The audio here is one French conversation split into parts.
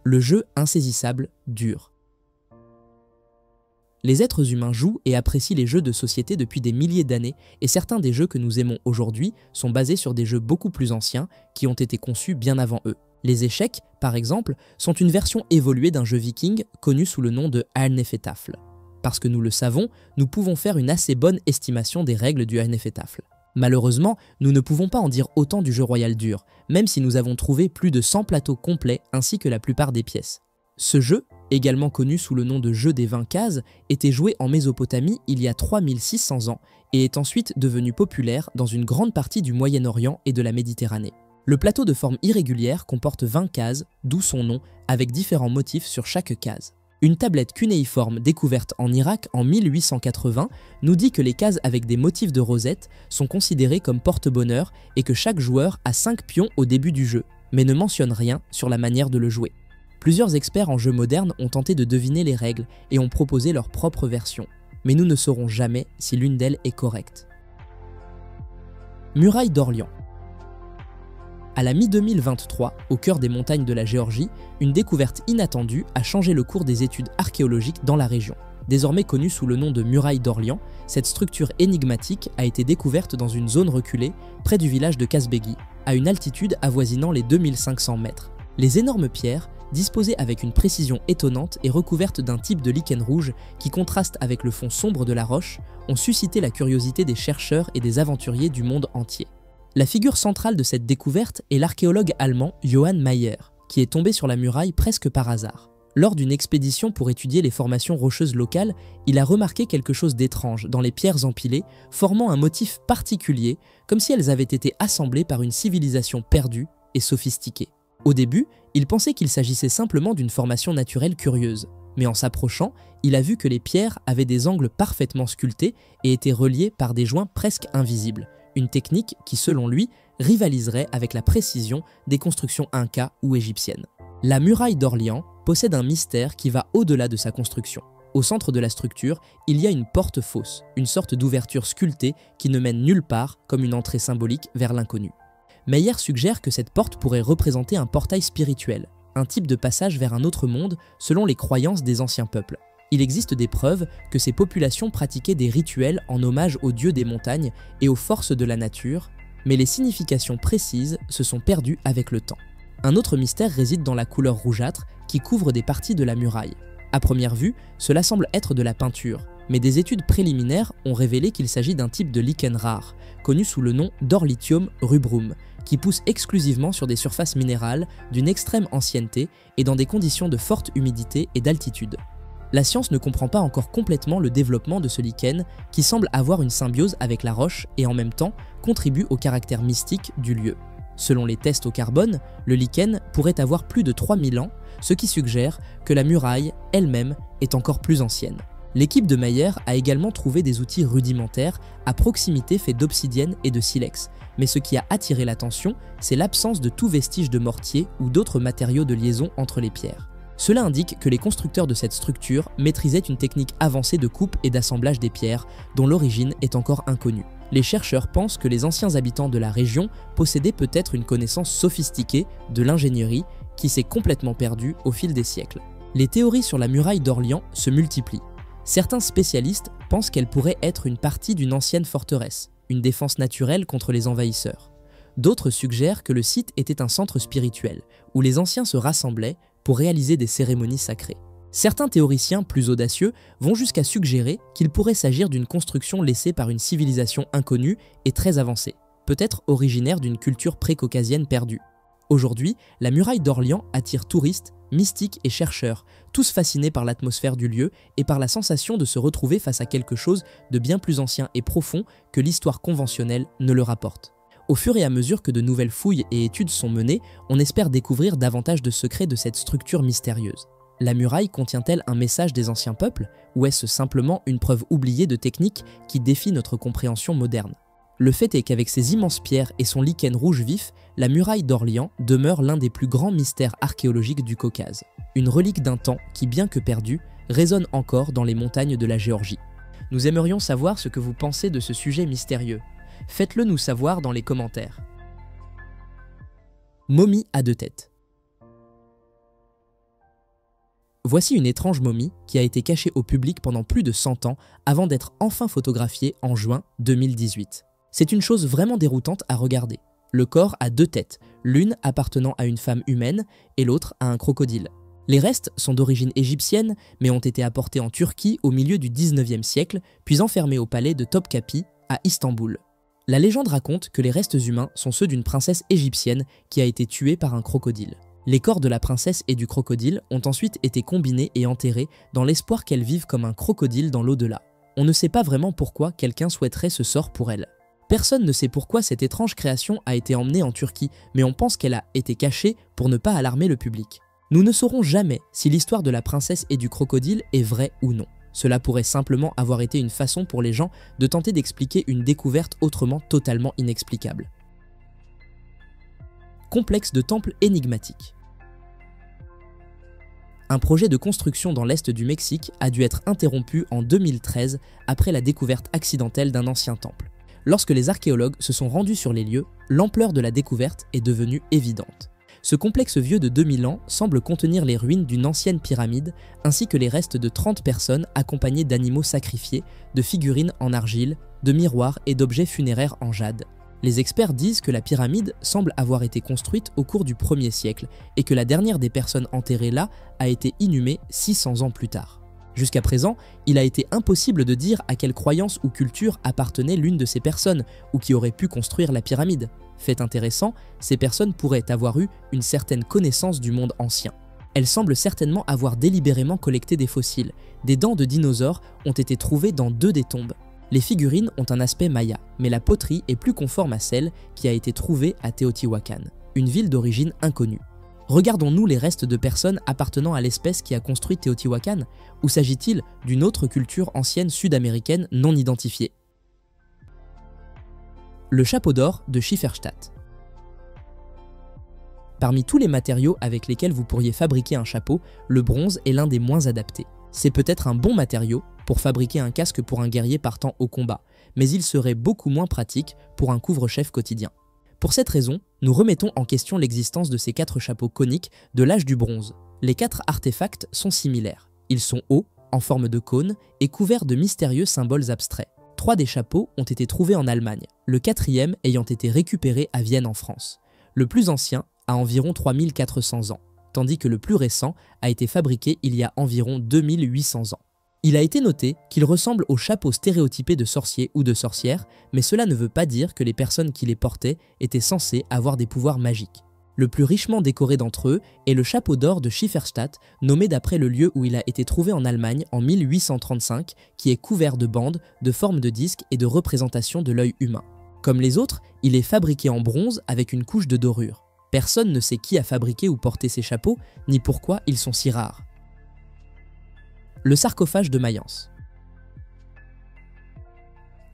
le jeu insaisissable dure. Les êtres humains jouent et apprécient les jeux de société depuis des milliers d'années et certains des jeux que nous aimons aujourd'hui sont basés sur des jeux beaucoup plus anciens qui ont été conçus bien avant eux. Les échecs, par exemple, sont une version évoluée d'un jeu viking connu sous le nom de Alnefetafl. Parce que nous le savons, nous pouvons faire une assez bonne estimation des règles du Alnefetafl. Malheureusement, nous ne pouvons pas en dire autant du jeu royal dur, même si nous avons trouvé plus de 100 plateaux complets ainsi que la plupart des pièces. Ce jeu, également connu sous le nom de jeu des 20 cases, était joué en Mésopotamie il y a 3600 ans et est ensuite devenu populaire dans une grande partie du Moyen-Orient et de la Méditerranée. Le plateau de forme irrégulière comporte 20 cases, d'où son nom, avec différents motifs sur chaque case. Une tablette cunéiforme découverte en Irak en 1880 nous dit que les cases avec des motifs de rosette sont considérées comme porte-bonheur et que chaque joueur a 5 pions au début du jeu, mais ne mentionne rien sur la manière de le jouer. Plusieurs experts en jeux modernes ont tenté de deviner les règles et ont proposé leur propre version, mais nous ne saurons jamais si l'une d'elles est correcte. Muraille d'Orléans. À la mi-2023, au cœur des montagnes de la Géorgie, une découverte inattendue a changé le cours des études archéologiques dans la région. Désormais connue sous le nom de Muraille d'Orléans, cette structure énigmatique a été découverte dans une zone reculée près du village de Kazbegi, à une altitude avoisinant les 2500 mètres. Les énormes pierres, disposées avec une précision étonnante et recouvertes d'un type de lichen rouge qui contraste avec le fond sombre de la roche, ont suscité la curiosité des chercheurs et des aventuriers du monde entier. La figure centrale de cette découverte est l'archéologue allemand Johann Mayer, qui est tombé sur la muraille presque par hasard. Lors d'une expédition pour étudier les formations rocheuses locales, il a remarqué quelque chose d'étrange dans les pierres empilées, formant un motif particulier, comme si elles avaient été assemblées par une civilisation perdue et sophistiquée. Au début, il pensait qu'il s'agissait simplement d'une formation naturelle curieuse, mais en s'approchant, il a vu que les pierres avaient des angles parfaitement sculptés et étaient reliées par des joints presque invisibles, une technique qui, selon lui, rivaliserait avec la précision des constructions incas ou égyptiennes. La muraille d'Orléans possède un mystère qui va au-delà de sa construction. Au centre de la structure, il y a une porte fausse, une sorte d'ouverture sculptée qui ne mène nulle part comme une entrée symbolique vers l'inconnu. Meyer suggère que cette porte pourrait représenter un portail spirituel, un type de passage vers un autre monde selon les croyances des anciens peuples. Il existe des preuves que ces populations pratiquaient des rituels en hommage aux dieux des montagnes et aux forces de la nature, mais les significations précises se sont perdues avec le temps. Un autre mystère réside dans la couleur rougeâtre qui couvre des parties de la muraille. À première vue, cela semble être de la peinture, mais des études préliminaires ont révélé qu'il s'agit d'un type de lichen rare, connu sous le nom d'Orlithium rubrum, qui pousse exclusivement sur des surfaces minérales d'une extrême ancienneté et dans des conditions de forte humidité et d'altitude. La science ne comprend pas encore complètement le développement de ce lichen qui semble avoir une symbiose avec la roche et en même temps contribue au caractère mystique du lieu. Selon les tests au carbone, le lichen pourrait avoir plus de 3000 ans, ce qui suggère que la muraille elle-même est encore plus ancienne. L'équipe de Mayer a également trouvé des outils rudimentaires à proximité faits d'obsidienne et de silex, mais ce qui a attiré l'attention, c'est l'absence de tout vestige de mortier ou d'autres matériaux de liaison entre les pierres. Cela indique que les constructeurs de cette structure maîtrisaient une technique avancée de coupe et d'assemblage des pierres, dont l'origine est encore inconnue. Les chercheurs pensent que les anciens habitants de la région possédaient peut-être une connaissance sophistiquée de l'ingénierie qui s'est complètement perdue au fil des siècles. Les théories sur la muraille d'Orléans se multiplient. Certains spécialistes pensent qu'elle pourrait être une partie d'une ancienne forteresse, une défense naturelle contre les envahisseurs. D'autres suggèrent que le site était un centre spirituel, où les anciens se rassemblaient pour réaliser des cérémonies sacrées. Certains théoriciens plus audacieux vont jusqu'à suggérer qu'il pourrait s'agir d'une construction laissée par une civilisation inconnue et très avancée, peut-être originaire d'une culture pré-caucasienne perdue. Aujourd'hui, la muraille d'Orléans attire touristes, mystiques et chercheurs, tous fascinés par l'atmosphère du lieu et par la sensation de se retrouver face à quelque chose de bien plus ancien et profond que l'histoire conventionnelle ne le rapporte. Au fur et à mesure que de nouvelles fouilles et études sont menées, on espère découvrir davantage de secrets de cette structure mystérieuse. La muraille contient-elle un message des anciens peuples, ou est-ce simplement une preuve oubliée de techniques qui défient notre compréhension moderne? Le fait est qu'avec ses immenses pierres et son lichen rouge vif, la muraille d'Orléans demeure l'un des plus grands mystères archéologiques du Caucase. Une relique d'un temps qui, bien que perdue, résonne encore dans les montagnes de la Géorgie. Nous aimerions savoir ce que vous pensez de ce sujet mystérieux. Faites-le nous savoir dans les commentaires. Momie à deux têtes. Voici une étrange momie qui a été cachée au public pendant plus de 100 ans avant d'être enfin photographiée en juin 2018. C'est une chose vraiment déroutante à regarder. Le corps a 2 têtes, l'une appartenant à une femme humaine et l'autre à un crocodile. Les restes sont d'origine égyptienne mais ont été apportés en Turquie au milieu du 19e siècle puis enfermés au palais de Topkapi à Istanbul. La légende raconte que les restes humains sont ceux d'une princesse égyptienne qui a été tuée par un crocodile. Les corps de la princesse et du crocodile ont ensuite été combinés et enterrés dans l'espoir qu'elle vive comme un crocodile dans l'au-delà. On ne sait pas vraiment pourquoi quelqu'un souhaiterait ce sort pour elle. Personne ne sait pourquoi cette étrange création a été emmenée en Turquie, mais on pense qu'elle a été cachée pour ne pas alarmer le public. Nous ne saurons jamais si l'histoire de la princesse et du crocodile est vraie ou non. Cela pourrait simplement avoir été une façon pour les gens de tenter d'expliquer une découverte autrement totalement inexplicable. Complexe de temples énigmatique. Un projet de construction dans l'est du Mexique a dû être interrompu en 2013 après la découverte accidentelle d'un ancien temple. Lorsque les archéologues se sont rendus sur les lieux, l'ampleur de la découverte est devenue évidente. Ce complexe vieux de 2000 ans semble contenir les ruines d'une ancienne pyramide ainsi que les restes de 30 personnes accompagnées d'animaux sacrifiés, de figurines en argile, de miroirs et d'objets funéraires en jade. Les experts disent que la pyramide semble avoir été construite au cours du 1er siècle et que la dernière des personnes enterrées là a été inhumée 600 ans plus tard. Jusqu'à présent, il a été impossible de dire à quelle croyance ou culture appartenait l'une de ces personnes ou qui aurait pu construire la pyramide. Fait intéressant, ces personnes pourraient avoir eu une certaine connaissance du monde ancien. Elles semblent certainement avoir délibérément collecté des fossiles. Des dents de dinosaures ont été trouvées dans 2 des tombes. Les figurines ont un aspect maya, mais la poterie est plus conforme à celle qui a été trouvée à Teotihuacan, une ville d'origine inconnue. Regardons-nous les restes de personnes appartenant à l'espèce qui a construit Teotihuacan, ou s'agit-il d'une autre culture ancienne sud-américaine non identifiée? Le chapeau d'or de Schifferstadt. Parmi tous les matériaux avec lesquels vous pourriez fabriquer un chapeau, le bronze est l'un des moins adaptés. C'est peut-être un bon matériau pour fabriquer un casque pour un guerrier partant au combat, mais il serait beaucoup moins pratique pour un couvre-chef quotidien. Pour cette raison, nous remettons en question l'existence de ces 4 chapeaux coniques de l'âge du bronze. Les 4 artefacts sont similaires. Ils sont hauts, en forme de cône, et couverts de mystérieux symboles abstraits. 3 des chapeaux ont été trouvés en Allemagne, le 4e ayant été récupéré à Vienne en France. Le plus ancien a environ 3400 ans, tandis que le plus récent a été fabriqué il y a environ 2800 ans. Il a été noté qu'il ressemble aux chapeaux stéréotypés de sorciers ou de sorcières, mais cela ne veut pas dire que les personnes qui les portaient étaient censées avoir des pouvoirs magiques. Le plus richement décoré d'entre eux est le chapeau d'or de Schifferstadt, nommé d'après le lieu où il a été trouvé en Allemagne en 1835, qui est couvert de bandes, de formes de disques et de représentations de l'œil humain. Comme les autres, il est fabriqué en bronze avec une couche de dorure. Personne ne sait qui a fabriqué ou porté ces chapeaux, ni pourquoi ils sont si rares. Le sarcophage de Mayence.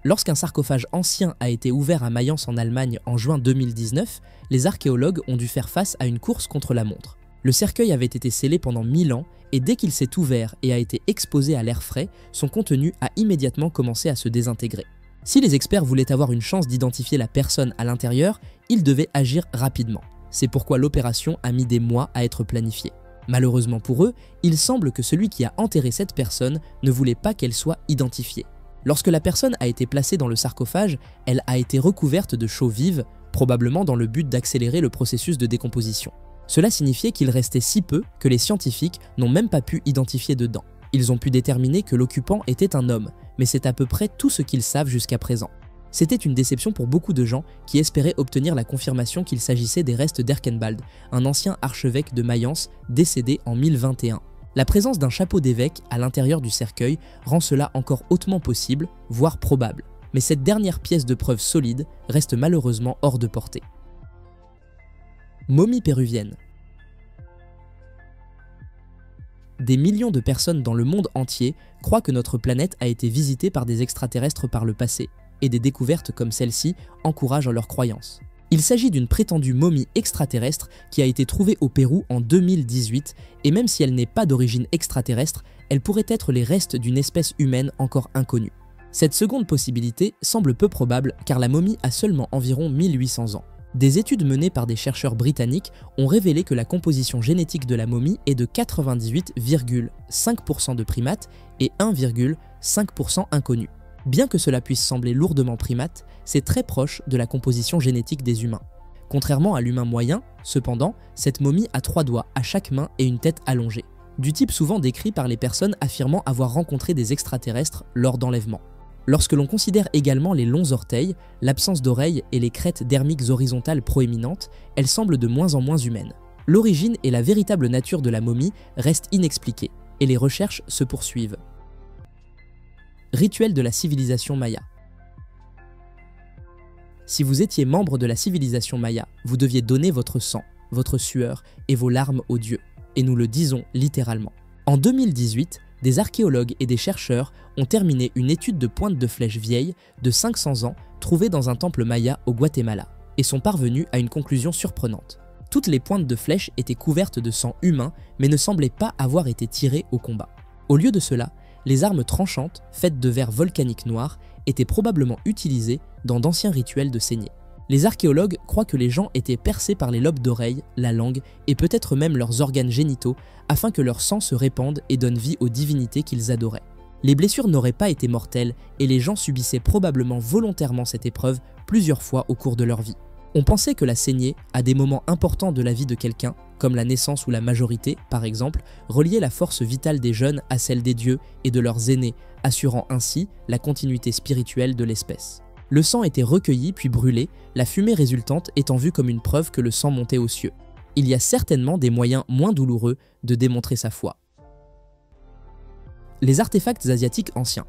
Lorsqu'un sarcophage ancien a été ouvert à Mayence en Allemagne en juin 2019, les archéologues ont dû faire face à une course contre la montre. Le cercueil avait été scellé pendant 1000 ans et dès qu'il s'est ouvert et a été exposé à l'air frais, son contenu a immédiatement commencé à se désintégrer. Si les experts voulaient avoir une chance d'identifier la personne à l'intérieur, ils devaient agir rapidement. C'est pourquoi l'opération a mis des mois à être planifiée. Malheureusement pour eux, il semble que celui qui a enterré cette personne ne voulait pas qu'elle soit identifiée. Lorsque la personne a été placée dans le sarcophage, elle a été recouverte de chaux vives, probablement dans le but d'accélérer le processus de décomposition. Cela signifiait qu'il restait si peu que les scientifiques n'ont même pas pu identifier dedans. Ils ont pu déterminer que l'occupant était un homme, mais c'est à peu près tout ce qu'ils savent jusqu'à présent. C'était une déception pour beaucoup de gens qui espéraient obtenir la confirmation qu'il s'agissait des restes d'Erkenbald, un ancien archevêque de Mayence décédé en 1021. La présence d'un chapeau d'évêque à l'intérieur du cercueil rend cela encore hautement possible, voire probable. Mais cette dernière pièce de preuve solide reste malheureusement hors de portée. Momie péruvienne. Des millions de personnes dans le monde entier croient que notre planète a été visitée par des extraterrestres par le passé, et des découvertes comme celle-ci encouragent leurs croyances. Il s'agit d'une prétendue momie extraterrestre qui a été trouvée au Pérou en 2018, et même si elle n'est pas d'origine extraterrestre, elle pourrait être les restes d'une espèce humaine encore inconnue. Cette seconde possibilité semble peu probable car la momie a seulement environ 1800 ans. Des études menées par des chercheurs britanniques ont révélé que la composition génétique de la momie est de 98,5% de primates et 1,5% inconnus. Bien que cela puisse sembler lourdement primate, c'est très proche de la composition génétique des humains. Contrairement à l'humain moyen, cependant, cette momie a 3 doigts à chaque main et une tête allongée, du type souvent décrit par les personnes affirmant avoir rencontré des extraterrestres lors d'enlèvements. Lorsque l'on considère également les longs orteils, l'absence d'oreilles et les crêtes dermiques horizontales proéminentes, elles semblent de moins en moins humaines. L'origine et la véritable nature de la momie restent inexpliquées, et les recherches se poursuivent. Rituel de la civilisation maya. Si vous étiez membre de la civilisation maya, vous deviez donner votre sang, votre sueur et vos larmes aux dieux. Et nous le disons littéralement. En 2018, des archéologues et des chercheurs ont terminé une étude de pointes de flèches vieilles de 500 ans trouvées dans un temple maya au Guatemala et sont parvenus à une conclusion surprenante. Toutes les pointes de flèches étaient couvertes de sang humain mais ne semblaient pas avoir été tirées au combat. Au lieu de cela, les armes tranchantes, faites de verre volcanique noir, étaient probablement utilisées dans d'anciens rituels de saignée. Les archéologues croient que les gens étaient percés par les lobes d'oreilles, la langue et peut-être même leurs organes génitaux afin que leur sang se répande et donne vie aux divinités qu'ils adoraient. Les blessures n'auraient pas été mortelles et les gens subissaient probablement volontairement cette épreuve plusieurs fois au cours de leur vie. On pensait que la saignée, à des moments importants de la vie de quelqu'un, comme la naissance ou la majorité par exemple, reliait la force vitale des jeunes à celle des dieux et de leurs aînés, assurant ainsi la continuité spirituelle de l'espèce. Le sang était recueilli puis brûlé, la fumée résultante étant vue comme une preuve que le sang montait aux cieux. Il y a certainement des moyens moins douloureux de démontrer sa foi. Les artefacts asiatiques anciens.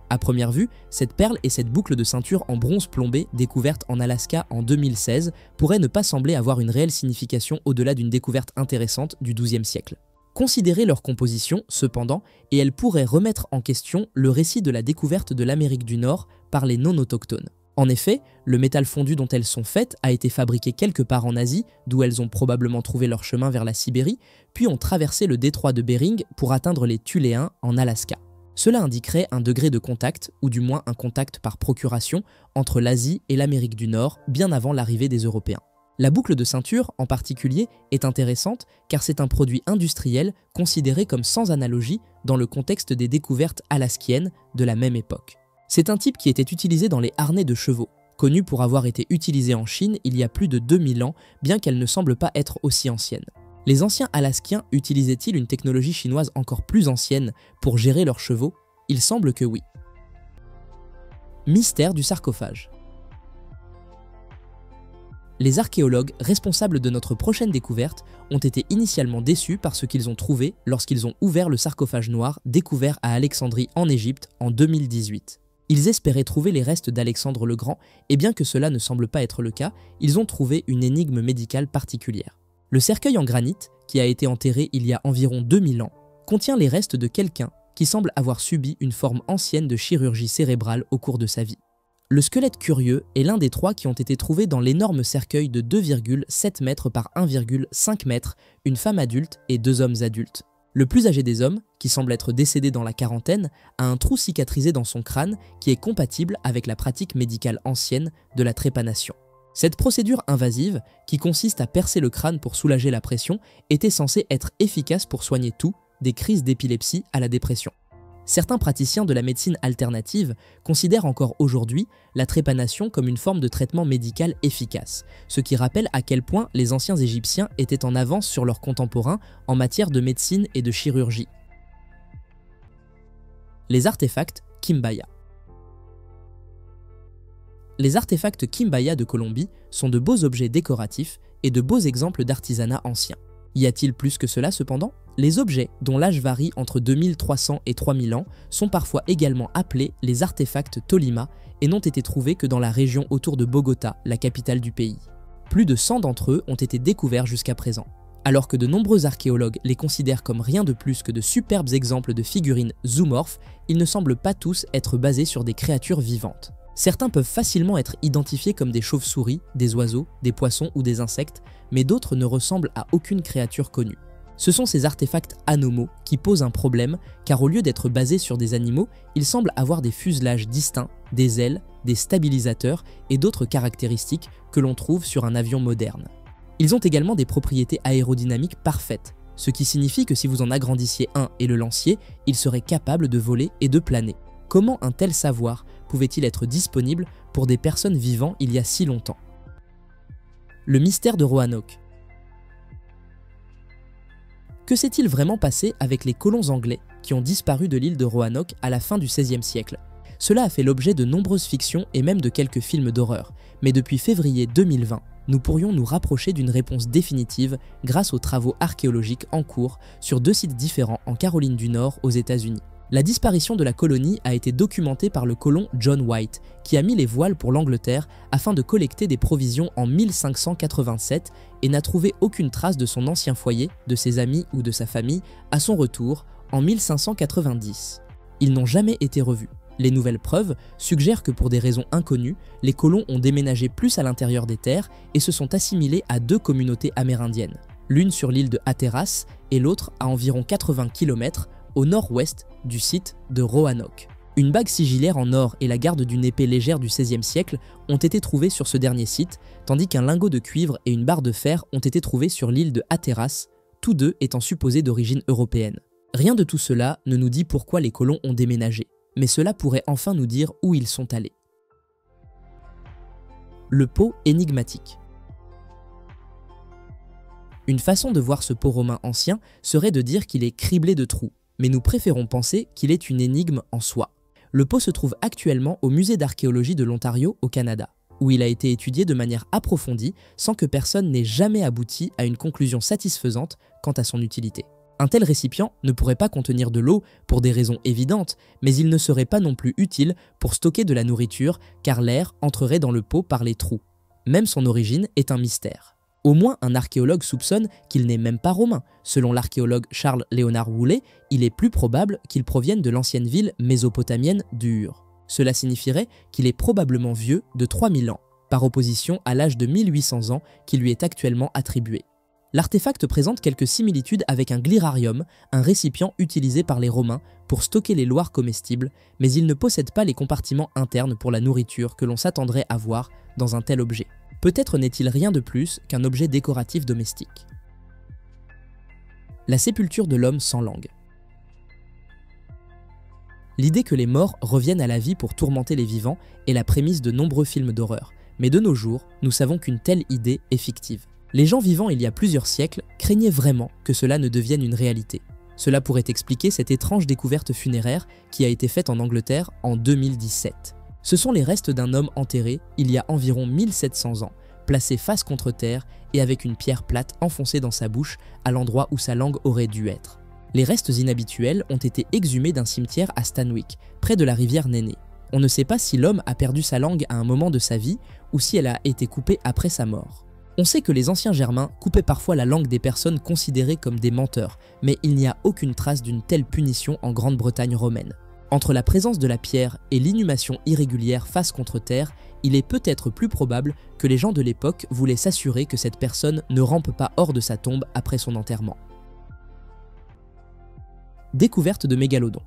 À première vue, cette perle et cette boucle de ceinture en bronze plombé découverte en Alaska en 2016 pourraient ne pas sembler avoir une réelle signification au-delà d'une découverte intéressante du XIIe siècle. Considérez leur composition, cependant, et elle pourrait remettre en question le récit de la découverte de l'Amérique du Nord par les non-autochtones. En effet, le métal fondu dont elles sont faites a été fabriqué quelque part en Asie, d'où elles ont probablement trouvé leur chemin vers la Sibérie, puis ont traversé le détroit de Bering pour atteindre les Tuléens en Alaska. Cela indiquerait un degré de contact, ou du moins un contact par procuration, entre l'Asie et l'Amérique du Nord, bien avant l'arrivée des Européens. La boucle de ceinture, en particulier, est intéressante car c'est un produit industriel considéré comme sans analogie dans le contexte des découvertes alaskiennes de la même époque. C'est un type qui était utilisé dans les harnais de chevaux, connu pour avoir été utilisé en Chine il y a plus de 2000 ans, bien qu'elle ne semble pas être aussi ancienne. Les anciens Alaskiens utilisaient-ils une technologie chinoise encore plus ancienne pour gérer leurs chevaux? Il semble que oui. Mystère du sarcophage. Les archéologues responsables de notre prochaine découverte ont été initialement déçus par ce qu'ils ont trouvé lorsqu'ils ont ouvert le sarcophage noir découvert à Alexandrie en Égypte en 2018. Ils espéraient trouver les restes d'Alexandre le Grand et bien que cela ne semble pas être le cas, ils ont trouvé une énigme médicale particulière. Le cercueil en granit, qui a été enterré il y a environ 2000 ans, contient les restes de quelqu'un qui semble avoir subi une forme ancienne de chirurgie cérébrale au cours de sa vie. Le squelette curieux est l'un des 3 qui ont été trouvés dans l'énorme cercueil de 2,7 mètres par 1,5 mètres, une femme adulte et 2 hommes adultes. Le plus âgé des hommes, qui semble être décédé dans la quarantaine, a un trou cicatrisé dans son crâne qui est compatible avec la pratique médicale ancienne de la trépanation. Cette procédure invasive, qui consiste à percer le crâne pour soulager la pression, était censée être efficace pour soigner tout, des crises d'épilepsie à la dépression. Certains praticiens de la médecine alternative considèrent encore aujourd'hui la trépanation comme une forme de traitement médical efficace, ce qui rappelle à quel point les anciens Égyptiens étaient en avance sur leurs contemporains en matière de médecine et de chirurgie. Les artefacts Kimbaya. Les artefacts Kimbaya de Colombie sont de beaux objets décoratifs et de beaux exemples d'artisanat ancien. Y a-t-il plus que cela cependant? Les objets, dont l'âge varie entre 2300 et 3000 ans, sont parfois également appelés les artefacts Tolima et n'ont été trouvés que dans la région autour de Bogota, la capitale du pays. Plus de 100 d'entre eux ont été découverts jusqu'à présent. Alors que de nombreux archéologues les considèrent comme rien de plus que de superbes exemples de figurines zoomorphes, ils ne semblent pas tous être basés sur des créatures vivantes. Certains peuvent facilement être identifiés comme des chauves-souris, des oiseaux, des poissons ou des insectes, mais d'autres ne ressemblent à aucune créature connue. Ce sont ces artefacts anomaux qui posent un problème car au lieu d'être basés sur des animaux, ils semblent avoir des fuselages distincts, des ailes, des stabilisateurs et d'autres caractéristiques que l'on trouve sur un avion moderne. Ils ont également des propriétés aérodynamiques parfaites, ce qui signifie que si vous en agrandissiez un et le lanciez, il serait capable de voler et de planer. Comment un tel savoir pouvait-il être disponible pour des personnes vivant il y a si longtemps? Le mystère de Roanoke. Que s'est-il vraiment passé avec les colons anglais qui ont disparu de l'île de Roanoke à la fin du XVIe siècle? Cela a fait l'objet de nombreuses fictions et même de quelques films d'horreur, mais depuis février 2020, nous pourrions nous rapprocher d'une réponse définitive grâce aux travaux archéologiques en cours sur 2 sites différents en Caroline du Nord aux États-Unis. La disparition de la colonie a été documentée par le colon John White, qui a mis les voiles pour l'Angleterre afin de collecter des provisions en 1587 et n'a trouvé aucune trace de son ancien foyer, de ses amis ou de sa famille à son retour en 1590. Ils n'ont jamais été revus. Les nouvelles preuves suggèrent que pour des raisons inconnues, les colons ont déménagé plus à l'intérieur des terres et se sont assimilés à 2 communautés amérindiennes, l'une sur l'île de Hatteras et l'autre à environ 80 km au nord-ouest du site de Roanoke. Une bague sigillaire en or et la garde d'une épée légère du XVIe siècle ont été trouvés sur ce dernier site, tandis qu'un lingot de cuivre et une barre de fer ont été trouvés sur l'île de Hatteras, tous deux étant supposés d'origine européenne. Rien de tout cela ne nous dit pourquoi les colons ont déménagé, mais cela pourrait enfin nous dire où ils sont allés. Le pot énigmatique. Une façon de voir ce pot romain ancien serait de dire qu'il est criblé de trous, mais nous préférons penser qu'il est une énigme en soi. Le pot se trouve actuellement au musée d'archéologie de l'Ontario au Canada, où il a été étudié de manière approfondie sans que personne n'ait jamais abouti à une conclusion satisfaisante quant à son utilité. Un tel récipient ne pourrait pas contenir de l'eau pour des raisons évidentes, mais il ne serait pas non plus utile pour stocker de la nourriture car l'air entrerait dans le pot par les trous. Même son origine est un mystère. Au moins un archéologue soupçonne qu'il n'est même pas romain. Selon l'archéologue Charles Léonard Woolley, il est plus probable qu'il provienne de l'ancienne ville mésopotamienne d'Ur. Cela signifierait qu'il est probablement vieux de 3000 ans, par opposition à l'âge de 1800 ans qui lui est actuellement attribué. L'artefact présente quelques similitudes avec un glirarium, un récipient utilisé par les Romains pour stocker les loirs comestibles, mais il ne possède pas les compartiments internes pour la nourriture que l'on s'attendrait à voir dans un tel objet. Peut-être n'est-il rien de plus qu'un objet décoratif domestique. La sépulture de l'homme sans langue. L'idée que les morts reviennent à la vie pour tourmenter les vivants est la prémisse de nombreux films d'horreur, mais de nos jours, nous savons qu'une telle idée est fictive. Les gens vivant il y a plusieurs siècles craignaient vraiment que cela ne devienne une réalité. Cela pourrait expliquer cette étrange découverte funéraire qui a été faite en Angleterre en 2017. Ce sont les restes d'un homme enterré il y a environ 1700 ans, placé face contre terre et avec une pierre plate enfoncée dans sa bouche à l'endroit où sa langue aurait dû être. Les restes inhabituels ont été exhumés d'un cimetière à Stanwick, près de la rivière Neneh. On ne sait pas si l'homme a perdu sa langue à un moment de sa vie ou si elle a été coupée après sa mort. On sait que les anciens Germains coupaient parfois la langue des personnes considérées comme des menteurs, mais il n'y a aucune trace d'une telle punition en Grande-Bretagne romaine. Entre la présence de la pierre et l'inhumation irrégulière face contre terre, il est peut-être plus probable que les gens de l'époque voulaient s'assurer que cette personne ne rampe pas hors de sa tombe après son enterrement. Découverte de mégalodons.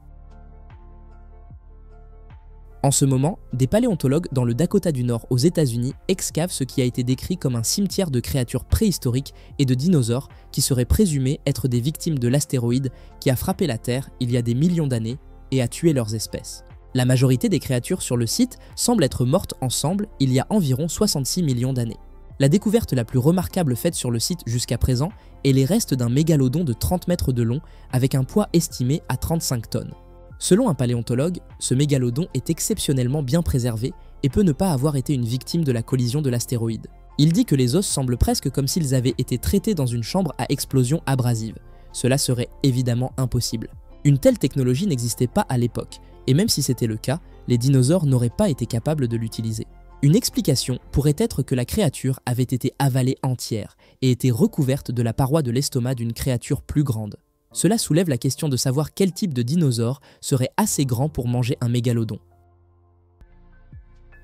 En ce moment, des paléontologues dans le Dakota du Nord aux États-Unis excavent ce qui a été décrit comme un cimetière de créatures préhistoriques et de dinosaures qui seraient présumés être des victimes de l'astéroïde qui a frappé la Terre il y a des millions d'années et a tué leurs espèces. La majorité des créatures sur le site semblent être mortes ensemble il y a environ 66 millions d'années. La découverte la plus remarquable faite sur le site jusqu'à présent est les restes d'un mégalodon de 30 mètres de long avec un poids estimé à 35 tonnes. Selon un paléontologue, ce mégalodon est exceptionnellement bien préservé et peut ne pas avoir été une victime de la collision de l'astéroïde. Il dit que les os semblent presque comme s'ils avaient été traités dans une chambre à explosion abrasive. Cela serait évidemment impossible. Une telle technologie n'existait pas à l'époque, et même si c'était le cas, les dinosaures n'auraient pas été capables de l'utiliser. Une explication pourrait être que la créature avait été avalée entière et était recouverte de la paroi de l'estomac d'une créature plus grande. Cela soulève la question de savoir quel type de dinosaure serait assez grand pour manger un mégalodon.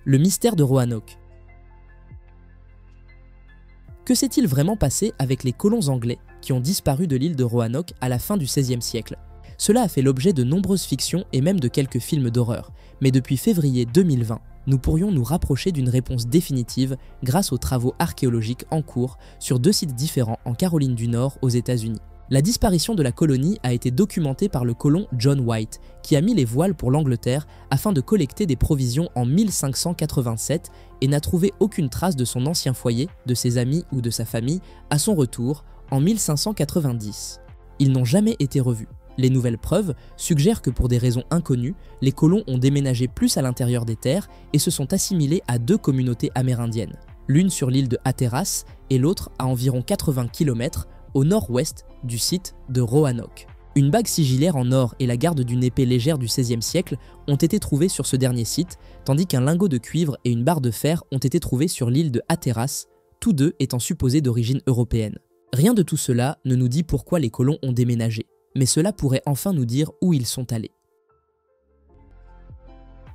Le mystère de Roanoke. Que s'est-il vraiment passé avec les colons anglais qui ont disparu de l'île de Roanoke à la fin du XVIe siècle. Cela a fait l'objet de nombreuses fictions et même de quelques films d'horreur, mais depuis février 2020, nous pourrions nous rapprocher d'une réponse définitive grâce aux travaux archéologiques en cours sur 2 sites différents en Caroline du Nord aux États-Unis. La disparition de la colonie a été documentée par le colon John White, qui a mis les voiles pour l'Angleterre afin de collecter des provisions en 1587 et n'a trouvé aucune trace de son ancien foyer, de ses amis ou de sa famille à son retour en 1590. Ils n'ont jamais été revus. Les nouvelles preuves suggèrent que pour des raisons inconnues, les colons ont déménagé plus à l'intérieur des terres et se sont assimilés à 2 communautés amérindiennes, l'une sur l'île de Hatteras et l'autre à environ 80 km au nord-ouest du site de Roanoke. Une bague sigillaire en or et la garde d'une épée légère du XVIe siècle ont été trouvés sur ce dernier site, tandis qu'un lingot de cuivre et une barre de fer ont été trouvés sur l'île de Hatteras, tous deux étant supposés d'origine européenne. Rien de tout cela ne nous dit pourquoi les colons ont déménagé, mais cela pourrait enfin nous dire où ils sont allés.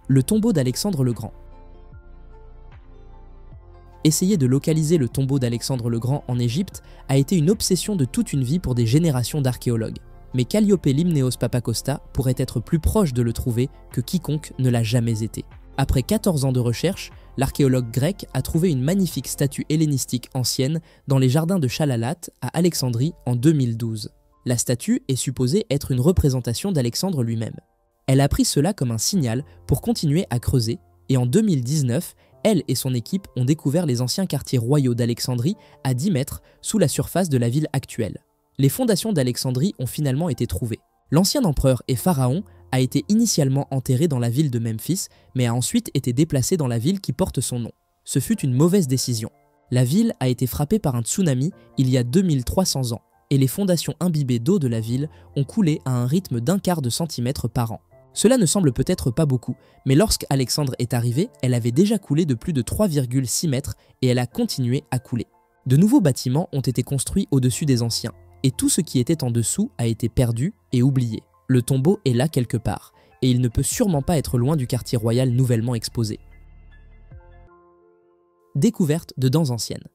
Le tombeau d'Alexandre le Grand. Essayer de localiser le tombeau d'Alexandre le Grand en Égypte a été une obsession de toute une vie pour des générations d'archéologues. Mais Kalliope Limneos Papacosta pourrait être plus proche de le trouver que quiconque ne l'a jamais été. Après 14 ans de recherche, l'archéologue grec a trouvé une magnifique statue hellénistique ancienne dans les jardins de Chalalat à Alexandrie en 2012. La statue est supposée être une représentation d'Alexandre lui-même. Elle a pris cela comme un signal pour continuer à creuser et en 2019, elle et son équipe ont découvert les anciens quartiers royaux d'Alexandrie à 10 mètres sous la surface de la ville actuelle. Les fondations d'Alexandrie ont finalement été trouvées. L'ancien empereur et pharaon a été initialement enterré dans la ville de Memphis, mais a ensuite été déplacé dans la ville qui porte son nom. Ce fut une mauvaise décision. La ville a été frappée par un tsunami il y a 2300 ans, et les fondations imbibées d'eau de la ville ont coulé à un rythme d'1/4 de centimètre par an. Cela ne semble peut-être pas beaucoup, mais lorsqu'Alexandre est arrivé, elle avait déjà coulé de plus de 3,6 mètres et elle a continué à couler. De nouveaux bâtiments ont été construits au-dessus des anciens, et tout ce qui était en dessous a été perdu et oublié. Le tombeau est là quelque part, et il ne peut sûrement pas être loin du quartier royal nouvellement exposé. Découverte de dents anciennes.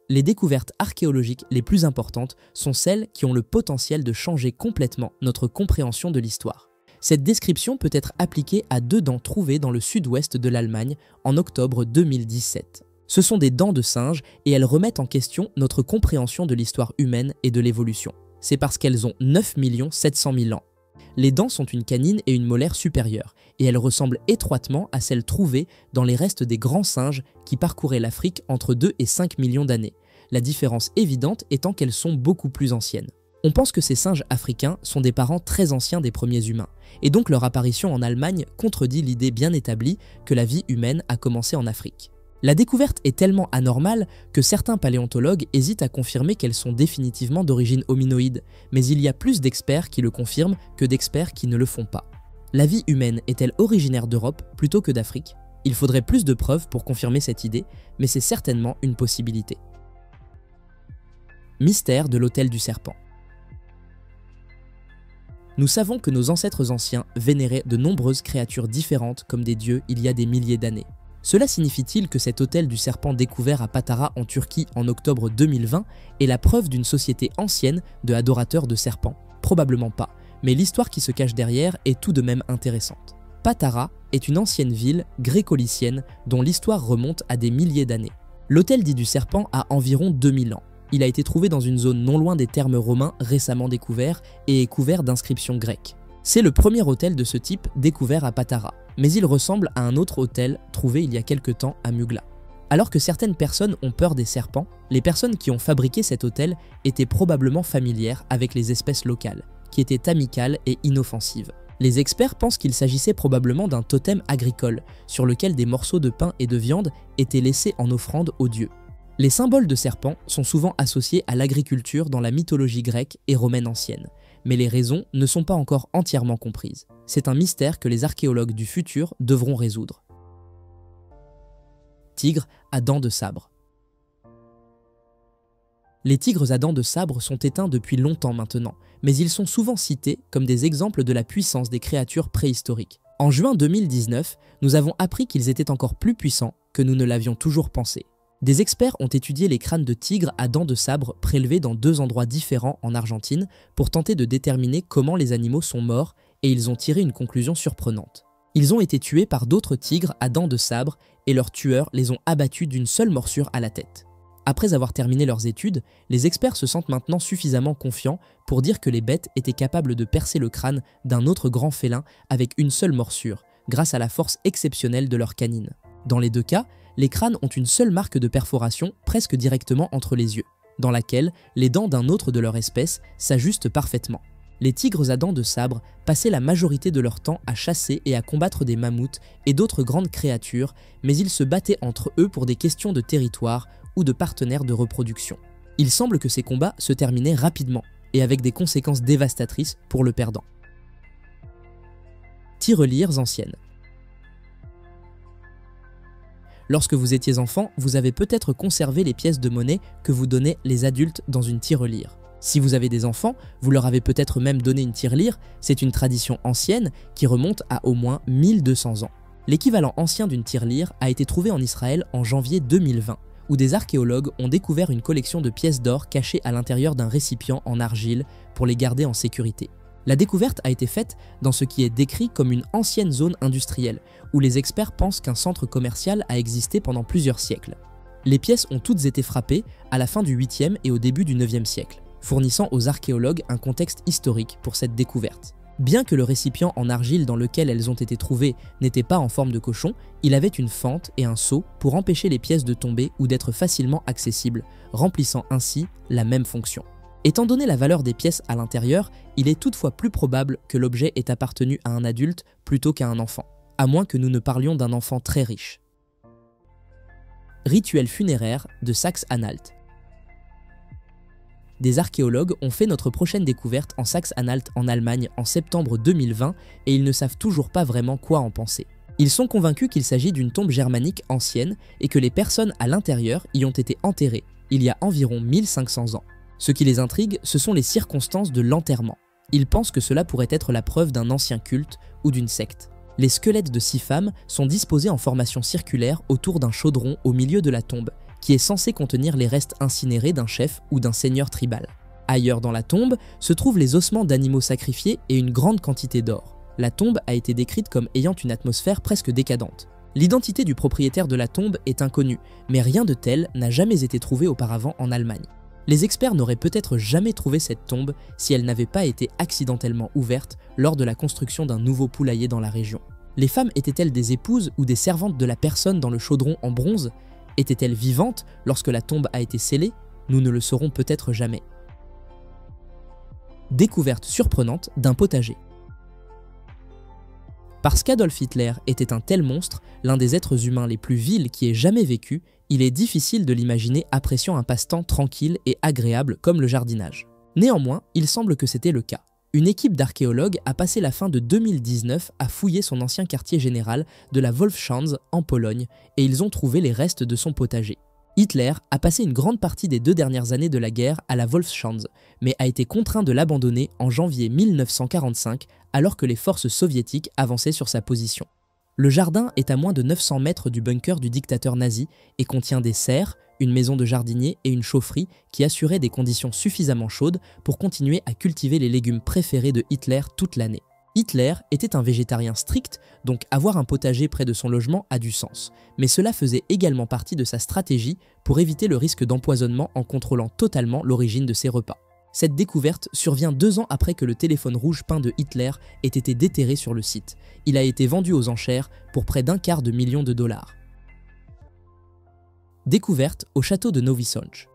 Les découvertes archéologiques les plus importantes sont celles qui ont le potentiel de changer complètement notre compréhension de l'histoire. Cette description peut être appliquée à 2 dents trouvées dans le sud-ouest de l'Allemagne en octobre 2017. Ce sont des dents de singe et elles remettent en question notre compréhension de l'histoire humaine et de l'évolution. C'est parce qu'elles ont 9 700 000 ans. Les dents sont une canine et une molaire supérieure, et elles ressemblent étroitement à celles trouvées dans les restes des grands singes qui parcouraient l'Afrique entre 2 et 5 millions d'années, la différence évidente étant qu'elles sont beaucoup plus anciennes. On pense que ces singes africains sont des parents très anciens des premiers humains, et donc leur apparition en Allemagne contredit l'idée bien établie que la vie humaine a commencé en Afrique. La découverte est tellement anormale que certains paléontologues hésitent à confirmer qu'elles sont définitivement d'origine hominoïde, mais il y a plus d'experts qui le confirment que d'experts qui ne le font pas. La vie humaine est-elle originaire d'Europe plutôt que d'Afrique? Il faudrait plus de preuves pour confirmer cette idée, mais c'est certainement une possibilité. Mystère de l'autel du serpent. Nous savons que nos ancêtres anciens vénéraient de nombreuses créatures différentes comme des dieux il y a des milliers d'années. Cela signifie-t-il que cet autel du serpent découvert à Patara en Turquie en octobre 2020 est la preuve d'une société ancienne de adorateurs de serpents? Probablement pas, mais l'histoire qui se cache derrière est tout de même intéressante. Patara est une ancienne ville gréco-lycienne dont l'histoire remonte à des milliers d'années. L'autel dit du serpent a environ 2000 ans. Il a été trouvé dans une zone non loin des thermes romains récemment découverts et est couvert d'inscriptions grecques. C'est le premier autel de ce type découvert à Patara, mais il ressemble à un autre autel trouvé il y a quelque temps à Mugla. Alors que certaines personnes ont peur des serpents, les personnes qui ont fabriqué cet autel étaient probablement familières avec les espèces locales, qui étaient amicales et inoffensives. Les experts pensent qu'il s'agissait probablement d'un totem agricole, sur lequel des morceaux de pain et de viande étaient laissés en offrande aux dieux. Les symboles de serpents sont souvent associés à l'agriculture dans la mythologie grecque et romaine ancienne, mais les raisons ne sont pas encore entièrement comprises. C'est un mystère que les archéologues du futur devront résoudre. Tigre à dents de sabre. Les tigres à dents de sabre sont éteints depuis longtemps maintenant, mais ils sont souvent cités comme des exemples de la puissance des créatures préhistoriques. En juin 2019, nous avons appris qu'ils étaient encore plus puissants que nous ne l'avions toujours pensé. Des experts ont étudié les crânes de tigres à dents de sabre prélevés dans 2 endroits différents en Argentine pour tenter de déterminer comment les animaux sont morts, et ils ont tiré une conclusion surprenante. Ils ont été tués par d'autres tigres à dents de sabre et leurs tueurs les ont abattus d'une seule morsure à la tête. Après avoir terminé leurs études, les experts se sentent maintenant suffisamment confiants pour dire que les bêtes étaient capables de percer le crâne d'un autre grand félin avec une seule morsure, grâce à la force exceptionnelle de leurs canines. Dans les 2 cas, les crânes ont une seule marque de perforation presque directement entre les yeux, dans laquelle les dents d'un autre de leur espèce s'ajustent parfaitement. Les tigres à dents de sabre passaient la majorité de leur temps à chasser et à combattre des mammouths et d'autres grandes créatures, mais ils se battaient entre eux pour des questions de territoire ou de partenaires de reproduction. Il semble que ces combats se terminaient rapidement et avec des conséquences dévastatrices pour le perdant. Tirelires anciennes. Lorsque vous étiez enfant, vous avez peut-être conservé les pièces de monnaie que vous donnaient les adultes dans une tirelire. Si vous avez des enfants, vous leur avez peut-être même donné une tirelire, c'est une tradition ancienne qui remonte à au moins 1200 ans. L'équivalent ancien d'une tirelire a été trouvé en Israël en janvier 2020, où des archéologues ont découvert une collection de pièces d'or cachées à l'intérieur d'un récipient en argile pour les garder en sécurité. La découverte a été faite dans ce qui est décrit comme une ancienne zone industrielle, où les experts pensent qu'un centre commercial a existé pendant plusieurs siècles. Les pièces ont toutes été frappées à la fin du 8e et au début du 9e siècle, fournissant aux archéologues un contexte historique pour cette découverte. Bien que le récipient en argile dans lequel elles ont été trouvées n'était pas en forme de cochon, il avait une fente et un seau pour empêcher les pièces de tomber ou d'être facilement accessibles, remplissant ainsi la même fonction. Étant donné la valeur des pièces à l'intérieur, il est toutefois plus probable que l'objet ait appartenu à un adulte plutôt qu'à un enfant, à moins que nous ne parlions d'un enfant très riche. Rituel funéraire de Saxe-Anhalt. Des archéologues ont fait notre prochaine découverte en Saxe-Anhalt en Allemagne en septembre 2020 et ils ne savent toujours pas vraiment quoi en penser. Ils sont convaincus qu'il s'agit d'une tombe germanique ancienne et que les personnes à l'intérieur y ont été enterrées il y a environ 1500 ans. Ce qui les intrigue, ce sont les circonstances de l'enterrement. Ils pensent que cela pourrait être la preuve d'un ancien culte ou d'une secte. Les squelettes de 6 femmes sont disposés en formation circulaire autour d'un chaudron au milieu de la tombe, qui est censé contenir les restes incinérés d'un chef ou d'un seigneur tribal. Ailleurs dans la tombe se trouvent les ossements d'animaux sacrifiés et une grande quantité d'or. La tombe a été décrite comme ayant une atmosphère presque décadente. L'identité du propriétaire de la tombe est inconnue, mais rien de tel n'a jamais été trouvé auparavant en Allemagne. Les experts n'auraient peut-être jamais trouvé cette tombe si elle n'avait pas été accidentellement ouverte lors de la construction d'un nouveau poulailler dans la région. Les femmes étaient-elles des épouses ou des servantes de la personne dans le chaudron en bronze? Étaient-elles vivantes lorsque la tombe a été scellée? Nous ne le saurons peut-être jamais. Découverte surprenante d'un potager. Parce qu'Adolf Hitler était un tel monstre, l'un des êtres humains les plus vils qui ait jamais vécu, il est difficile de l'imaginer appréciant un passe-temps tranquille et agréable comme le jardinage. Néanmoins, il semble que c'était le cas. Une équipe d'archéologues a passé la fin de 2019 à fouiller son ancien quartier général de la Wolfschanz en Pologne et ils ont trouvé les restes de son potager. Hitler a passé une grande partie des 2 dernières années de la guerre à la Wolfschanz, mais a été contraint de l'abandonner en janvier 1945 alors que les forces soviétiques avançaient sur sa position. Le jardin est à moins de 900 mètres du bunker du dictateur nazi et contient des serres, une maison de jardinier et une chaufferie qui assuraient des conditions suffisamment chaudes pour continuer à cultiver les légumes préférés de Hitler toute l'année. Hitler était un végétarien strict, donc avoir un potager près de son logement a du sens, mais cela faisait également partie de sa stratégie pour éviter le risque d'empoisonnement en contrôlant totalement l'origine de ses repas. Cette découverte survient 2 ans après que le téléphone rouge peint de Hitler ait été déterré sur le site. Il a été vendu aux enchères pour près d'1/4 de million de dollars. Découverte au château de Nowy Sącz.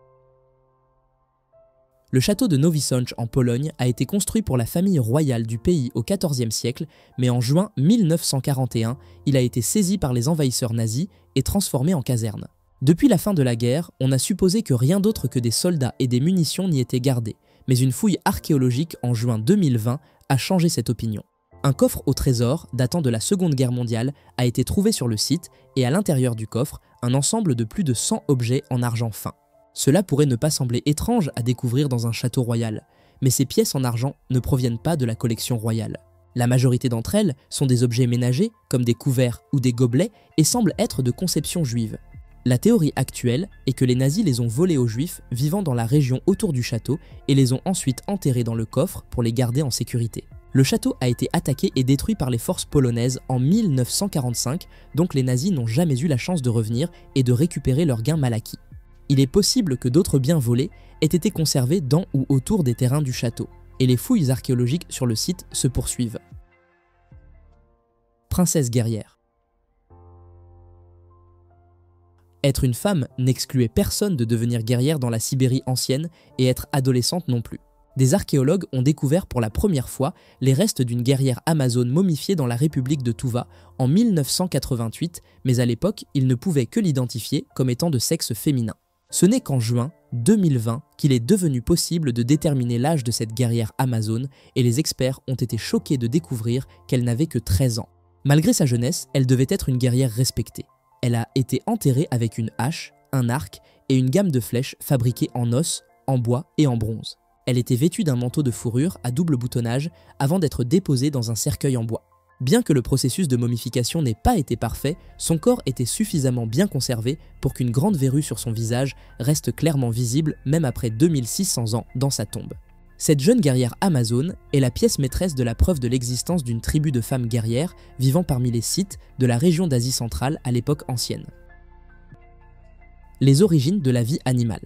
Le château de Nowy Sącz en Pologne a été construit pour la famille royale du pays au XIVe siècle, mais en juin 1941, il a été saisi par les envahisseurs nazis et transformé en caserne. Depuis la fin de la guerre, on a supposé que rien d'autre que des soldats et des munitions n'y étaient gardés, mais une fouille archéologique en juin 2020 a changé cette opinion. Un coffre au trésor datant de la Seconde Guerre mondiale a été trouvé sur le site et à l'intérieur du coffre, un ensemble de plus de 100 objets en argent fin. Cela pourrait ne pas sembler étrange à découvrir dans un château royal, mais ces pièces en argent ne proviennent pas de la collection royale. La majorité d'entre elles sont des objets ménagers, comme des couverts ou des gobelets, et semblent être de conception juive. La théorie actuelle est que les nazis les ont volés aux juifs vivant dans la région autour du château et les ont ensuite enterrés dans le coffre pour les garder en sécurité. Le château a été attaqué et détruit par les forces polonaises en 1945, donc les nazis n'ont jamais eu la chance de revenir et de récupérer leurs gains mal acquis. Il est possible que d'autres biens volés aient été conservés dans ou autour des terrains du château, et les fouilles archéologiques sur le site se poursuivent. Princesse guerrière. Être une femme n'excluait personne de devenir guerrière dans la Sibérie ancienne et être adolescente non plus. Des archéologues ont découvert pour la première fois les restes d'une guerrière amazone momifiée dans la République de Touva en 1988, mais à l'époque, ils ne pouvaient que l'identifier comme étant de sexe féminin. Ce n'est qu'en juin 2020 qu'il est devenu possible de déterminer l'âge de cette guerrière amazone et les experts ont été choqués de découvrir qu'elle n'avait que 13 ans. Malgré sa jeunesse, elle devait être une guerrière respectée. Elle a été enterrée avec une hache, un arc et une gamme de flèches fabriquées en os, en bois et en bronze. Elle était vêtue d'un manteau de fourrure à double boutonnage avant d'être déposée dans un cercueil en bois. Bien que le processus de momification n'ait pas été parfait, son corps était suffisamment bien conservé pour qu'une grande verrue sur son visage reste clairement visible même après 2600 ans dans sa tombe. Cette jeune guerrière amazone est la pièce maîtresse de la preuve de l'existence d'une tribu de femmes guerrières vivant parmi les Scythes de la région d'Asie centrale à l'époque ancienne. Les origines de la vie animale.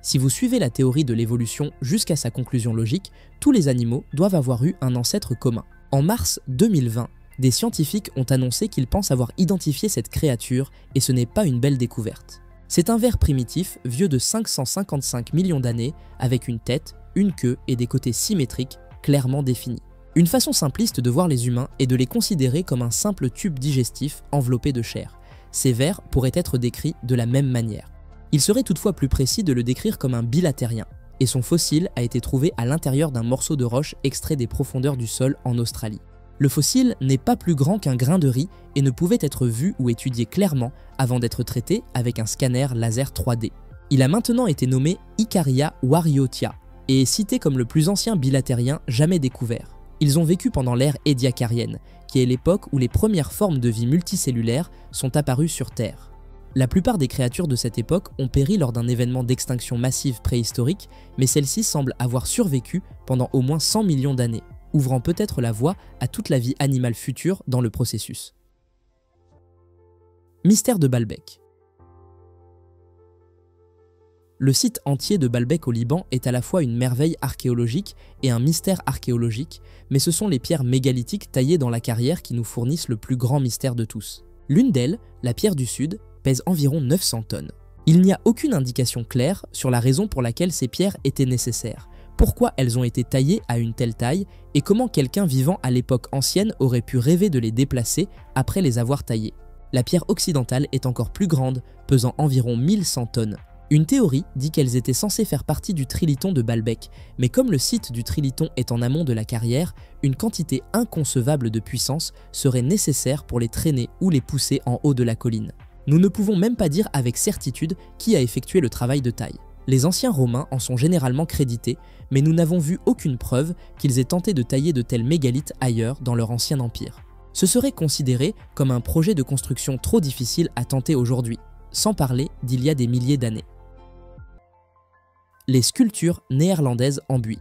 Si vous suivez la théorie de l'évolution jusqu'à sa conclusion logique, tous les animaux doivent avoir eu un ancêtre commun. En mars 2020, des scientifiques ont annoncé qu'ils pensent avoir identifié cette créature et ce n'est pas une belle découverte. C'est un ver primitif vieux de 555 millions d'années avec une tête, une queue et des côtés symétriques clairement définis. Une façon simpliste de voir les humains est de les considérer comme un simple tube digestif enveloppé de chair. Ces vers pourraient être décrits de la même manière. Il serait toutefois plus précis de le décrire comme un bilatérien, et son fossile a été trouvé à l'intérieur d'un morceau de roche extrait des profondeurs du sol en Australie. Le fossile n'est pas plus grand qu'un grain de riz et ne pouvait être vu ou étudié clairement avant d'être traité avec un scanner laser 3D. Il a maintenant été nommé Icaria wariotia et est cité comme le plus ancien bilatérien jamais découvert. Ils ont vécu pendant l'ère édiacarienne, qui est l'époque où les premières formes de vie multicellulaires sont apparues sur Terre. La plupart des créatures de cette époque ont péri lors d'un événement d'extinction massive préhistorique, mais celles-ci semblent avoir survécu pendant au moins 100 millions d'années, ouvrant peut-être la voie à toute la vie animale future dans le processus. Mystère de Baalbek. Le site entier de Baalbek au Liban est à la fois une merveille archéologique et un mystère archéologique, mais ce sont les pierres mégalithiques taillées dans la carrière qui nous fournissent le plus grand mystère de tous. L'une d'elles, la pierre du Sud, pèse environ 900 tonnes. Il n'y a aucune indication claire sur la raison pour laquelle ces pierres étaient nécessaires, pourquoi elles ont été taillées à une telle taille et comment quelqu'un vivant à l'époque ancienne aurait pu rêver de les déplacer après les avoir taillées. La pierre occidentale est encore plus grande, pesant environ 1100 tonnes. Une théorie dit qu'elles étaient censées faire partie du Triliton de Baalbek, mais comme le site du Triliton est en amont de la carrière, une quantité inconcevable de puissance serait nécessaire pour les traîner ou les pousser en haut de la colline. Nous ne pouvons même pas dire avec certitude qui a effectué le travail de taille. Les anciens Romains en sont généralement crédités, mais nous n'avons vu aucune preuve qu'ils aient tenté de tailler de tels mégalithes ailleurs dans leur ancien empire. Ce serait considéré comme un projet de construction trop difficile à tenter aujourd'hui, sans parler d'il y a des milliers d'années. Les sculptures néerlandaises en buis.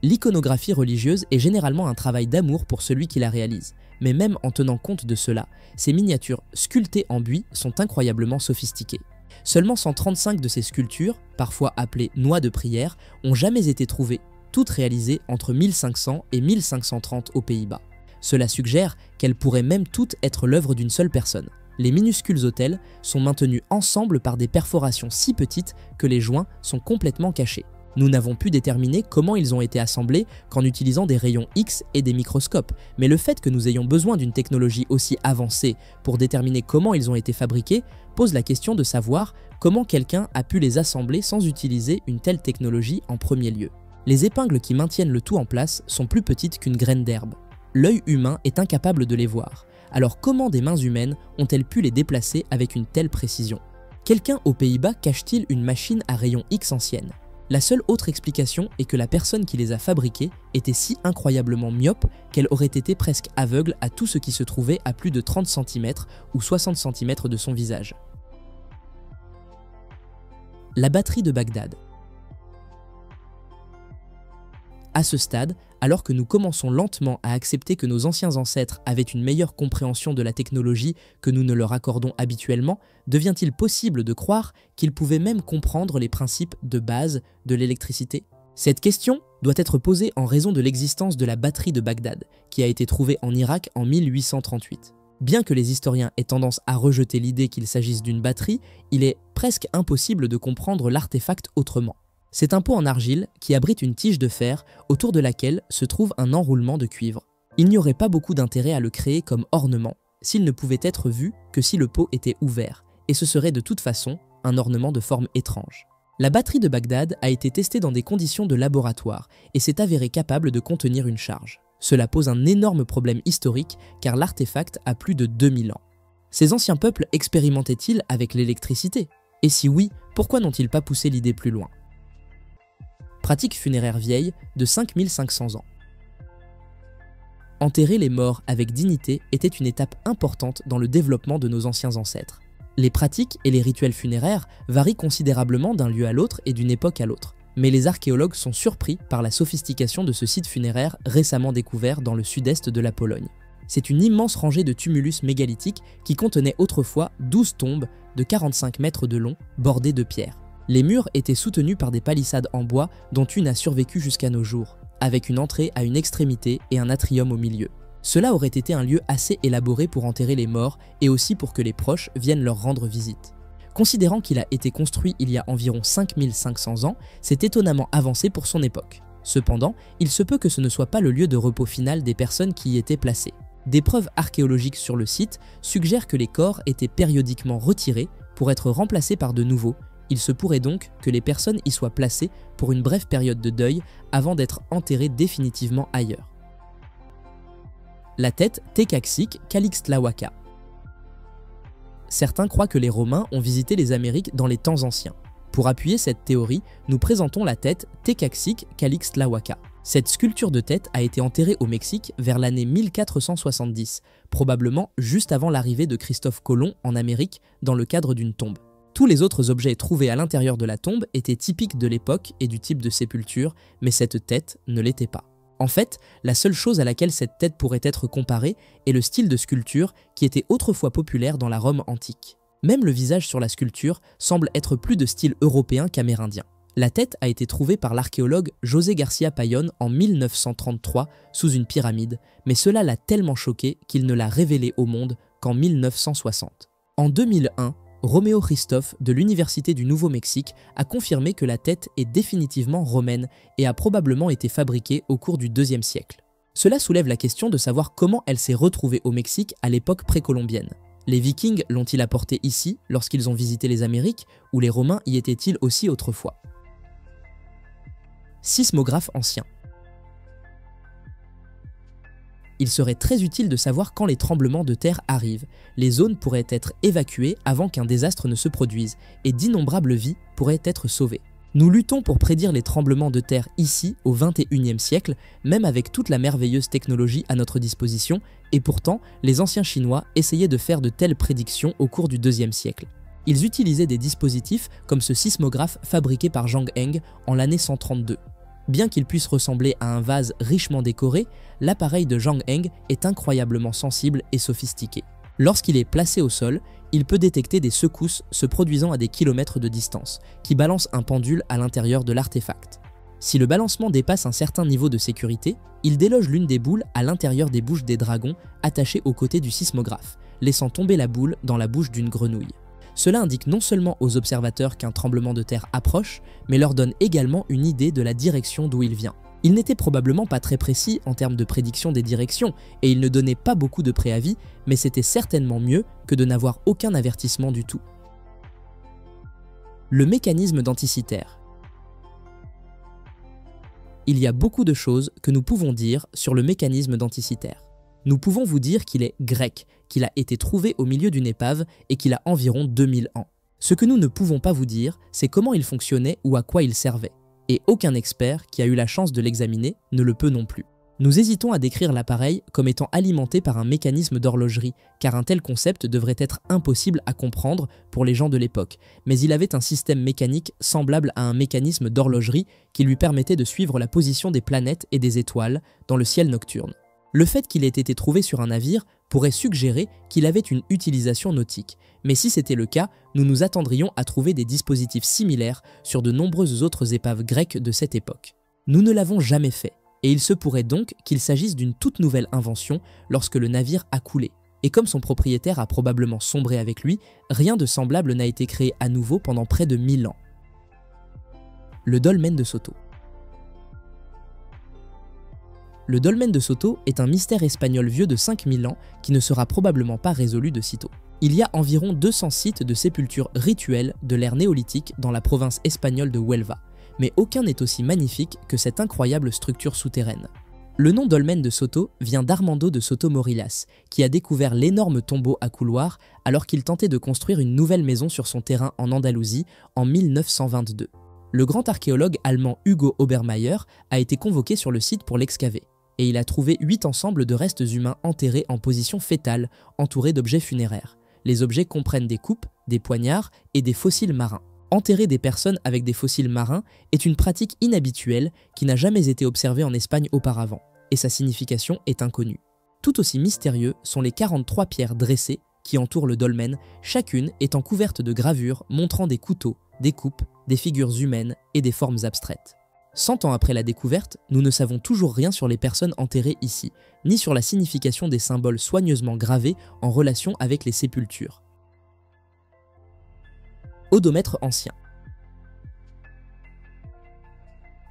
L'iconographie religieuse est généralement un travail d'amour pour celui qui la réalise, mais même en tenant compte de cela, ces miniatures sculptées en buis sont incroyablement sophistiquées. Seulement 135 de ces sculptures, parfois appelées noix de prière, ont jamais été trouvées, toutes réalisées entre 1500 et 1530 aux Pays-Bas. Cela suggère qu'elles pourraient même toutes être l'œuvre d'une seule personne. Les minuscules autels sont maintenus ensemble par des perforations si petites que les joints sont complètement cachés. Nous n'avons pu déterminer comment ils ont été assemblés qu'en utilisant des rayons X et des microscopes, mais le fait que nous ayons besoin d'une technologie aussi avancée pour déterminer comment ils ont été fabriqués pose la question de savoir comment quelqu'un a pu les assembler sans utiliser une telle technologie en premier lieu. Les épingles qui maintiennent le tout en place sont plus petites qu'une graine d'herbe. L'œil humain est incapable de les voir. Alors comment des mains humaines ont-elles pu les déplacer avec une telle précision? Quelqu'un aux Pays-Bas cache-t-il une machine à rayons X ancienne? La seule autre explication est que la personne qui les a fabriquées était si incroyablement myope qu'elle aurait été presque aveugle à tout ce qui se trouvait à plus de 30 cm ou 60 cm de son visage. La batterie de Bagdad. À ce stade, alors que nous commençons lentement à accepter que nos anciens ancêtres avaient une meilleure compréhension de la technologie que nous ne leur accordons habituellement, devient-il possible de croire qu'ils pouvaient même comprendre les principes de base de l'électricité? Cette question doit être posée en raison de l'existence de la batterie de Bagdad, qui a été trouvée en Irak en 1838. Bien que les historiens aient tendance à rejeter l'idée qu'il s'agisse d'une batterie, il est presque impossible de comprendre l'artefact autrement. C'est un pot en argile qui abrite une tige de fer autour de laquelle se trouve un enroulement de cuivre. Il n'y aurait pas beaucoup d'intérêt à le créer comme ornement s'il ne pouvait être vu que si le pot était ouvert, et ce serait de toute façon un ornement de forme étrange. La batterie de Bagdad a été testée dans des conditions de laboratoire et s'est avérée capable de contenir une charge. Cela pose un énorme problème historique car l'artefact a plus de 2000 ans. Ces anciens peuples expérimentaient-ils avec l'électricité? Et si oui, pourquoi n'ont-ils pas poussé l'idée plus loin? Pratique funéraire vieille de 5500 ans. Enterrer les morts avec dignité était une étape importante dans le développement de nos anciens ancêtres. Les pratiques et les rituels funéraires varient considérablement d'un lieu à l'autre et d'une époque à l'autre, mais les archéologues sont surpris par la sophistication de ce site funéraire récemment découvert dans le sud-est de la Pologne. C'est une immense rangée de tumulus mégalithiques qui contenait autrefois 12 tombes de 45 mètres de long bordées de pierres. Les murs étaient soutenus par des palissades en bois dont une a survécu jusqu'à nos jours, avec une entrée à une extrémité et un atrium au milieu. Cela aurait été un lieu assez élaboré pour enterrer les morts et aussi pour que les proches viennent leur rendre visite. Considérant qu'il a été construit il y a environ 5500 ans, c'est étonnamment avancé pour son époque. Cependant, il se peut que ce ne soit pas le lieu de repos final des personnes qui y étaient placées. Des preuves archéologiques sur le site suggèrent que les corps étaient périodiquement retirés pour être remplacés par de nouveaux. Il se pourrait donc que les personnes y soient placées pour une brève période de deuil avant d'être enterrées définitivement ailleurs. La tête Tekaxique Calixtlahuaca. Certains croient que les Romains ont visité les Amériques dans les temps anciens. Pour appuyer cette théorie, nous présentons la tête Tekaxique Calixtlahuaca. Cette sculpture de tête a été enterrée au Mexique vers l'année 1470, probablement juste avant l'arrivée de Christophe Colomb en Amérique dans le cadre d'une tombe. Tous les autres objets trouvés à l'intérieur de la tombe étaient typiques de l'époque et du type de sépulture, mais cette tête ne l'était pas. En fait, la seule chose à laquelle cette tête pourrait être comparée est le style de sculpture qui était autrefois populaire dans la Rome antique. Même le visage sur la sculpture semble être plus de style européen qu'amérindien. La tête a été trouvée par l'archéologue José Garcia Payón en 1933 sous une pyramide, mais cela l'a tellement choqué qu'il ne l'a révélée au monde qu'en 1960. En 2001, Romeo Christophe de l'Université du Nouveau-Mexique a confirmé que la tête est définitivement romaine et a probablement été fabriquée au cours du IIe siècle. Cela soulève la question de savoir comment elle s'est retrouvée au Mexique à l'époque précolombienne. Les Vikings l'ont-ils apportée ici lorsqu'ils ont visité les Amériques ou les Romains y étaient-ils aussi autrefois? Sismographe ancien. Il serait très utile de savoir quand les tremblements de terre arrivent. Les zones pourraient être évacuées avant qu'un désastre ne se produise et d'innombrables vies pourraient être sauvées. Nous luttons pour prédire les tremblements de terre ici, au XXIe siècle, même avec toute la merveilleuse technologie à notre disposition, et pourtant, les anciens Chinois essayaient de faire de telles prédictions au cours du IIe siècle. Ils utilisaient des dispositifs comme ce sismographe fabriqué par Zhang Heng en l'année 132. Bien qu'il puisse ressembler à un vase richement décoré, l'appareil de Zhang Heng est incroyablement sensible et sophistiqué. Lorsqu'il est placé au sol, il peut détecter des secousses se produisant à des kilomètres de distance, qui balancent un pendule à l'intérieur de l'artefact. Si le balancement dépasse un certain niveau de sécurité, il déloge l'une des boules à l'intérieur des bouches des dragons attachées aux côtés du sismographe, laissant tomber la boule dans la bouche d'une grenouille. Cela indique non seulement aux observateurs qu'un tremblement de terre approche, mais leur donne également une idée de la direction d'où il vient. Il n'était probablement pas très précis en termes de prédiction des directions, et il ne donnait pas beaucoup de préavis, mais c'était certainement mieux que de n'avoir aucun avertissement du tout. Le mécanisme denticitaire. Il y a beaucoup de choses que nous pouvons dire sur le mécanisme denticitaire. Nous pouvons vous dire qu'il est grec, qu'il a été trouvé au milieu d'une épave et qu'il a environ 2000 ans. Ce que nous ne pouvons pas vous dire, c'est comment il fonctionnait ou à quoi il servait. et aucun expert qui a eu la chance de l'examiner ne le peut non plus. Nous hésitons à décrire l'appareil comme étant alimenté par un mécanisme d'horlogerie, car un tel concept devrait être impossible à comprendre pour les gens de l'époque, mais il avait un système mécanique semblable à un mécanisme d'horlogerie qui lui permettait de suivre la position des planètes et des étoiles dans le ciel nocturne. Le fait qu'il ait été trouvé sur un navire pourrait suggérer qu'il avait une utilisation nautique, mais si c'était le cas, nous nous attendrions à trouver des dispositifs similaires sur de nombreuses autres épaves grecques de cette époque. Nous ne l'avons jamais fait, et il se pourrait donc qu'il s'agisse d'une toute nouvelle invention lorsque le navire a coulé. Et comme son propriétaire a probablement sombré avec lui, rien de semblable n'a été créé à nouveau pendant près de 1000 ans. Le dolmen de Soto. Le dolmen de Soto est un mystère espagnol vieux de 5000 ans qui ne sera probablement pas résolu de sitôt. Il y a environ 200 sites de sépultures rituelles de l'ère néolithique dans la province espagnole de Huelva, mais aucun n'est aussi magnifique que cette incroyable structure souterraine. Le nom dolmen de Soto vient d'Armando de Soto Morillas, qui a découvert l'énorme tombeau à couloir alors qu'il tentait de construire une nouvelle maison sur son terrain en Andalousie en 1922. Le grand archéologue allemand Hugo Obermeier a été convoqué sur le site pour l'excaver, et il a trouvé 8 ensembles de restes humains enterrés en position fétale, entourés d'objets funéraires. Les objets comprennent des coupes, des poignards et des fossiles marins. Enterrer des personnes avec des fossiles marins est une pratique inhabituelle qui n'a jamais été observée en Espagne auparavant, et sa signification est inconnue. Tout aussi mystérieux sont les 43 pierres dressées qui entourent le dolmen, chacune étant couverte de gravures montrant des couteaux, des coupes, des figures humaines et des formes abstraites. 100 ans après la découverte, nous ne savons toujours rien sur les personnes enterrées ici, ni sur la signification des symboles soigneusement gravés en relation avec les sépultures. Odomètre ancien.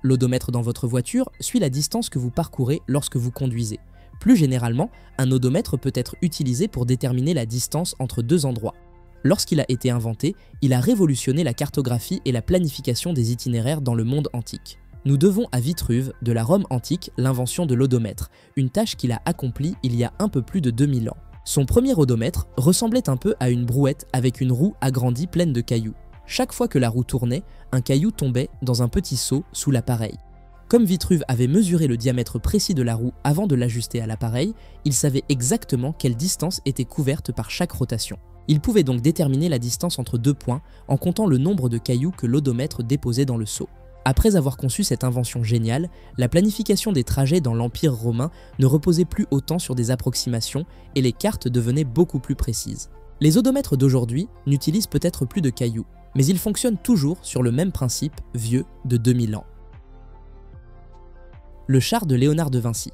L'odomètre dans votre voiture suit la distance que vous parcourez lorsque vous conduisez. Plus généralement, un odomètre peut être utilisé pour déterminer la distance entre deux endroits. Lorsqu'il a été inventé, il a révolutionné la cartographie et la planification des itinéraires dans le monde antique. Nous devons à Vitruve, de la Rome antique, l'invention de l'odomètre, une tâche qu'il a accomplie il y a un peu plus de 2000 ans. Son premier odomètre ressemblait un peu à une brouette avec une roue agrandie pleine de cailloux. Chaque fois que la roue tournait, un caillou tombait dans un petit seau sous l'appareil. Comme Vitruve avait mesuré le diamètre précis de la roue avant de l'ajuster à l'appareil, il savait exactement quelle distance était couverte par chaque rotation. Il pouvait donc déterminer la distance entre deux points en comptant le nombre de cailloux que l'odomètre déposait dans le seau. Après avoir conçu cette invention géniale, la planification des trajets dans l'Empire romain ne reposait plus autant sur des approximations et les cartes devenaient beaucoup plus précises. Les odomètres d'aujourd'hui n'utilisent peut-être plus de cailloux, mais ils fonctionnent toujours sur le même principe vieux de 2000 ans. Le char de Léonard de Vinci.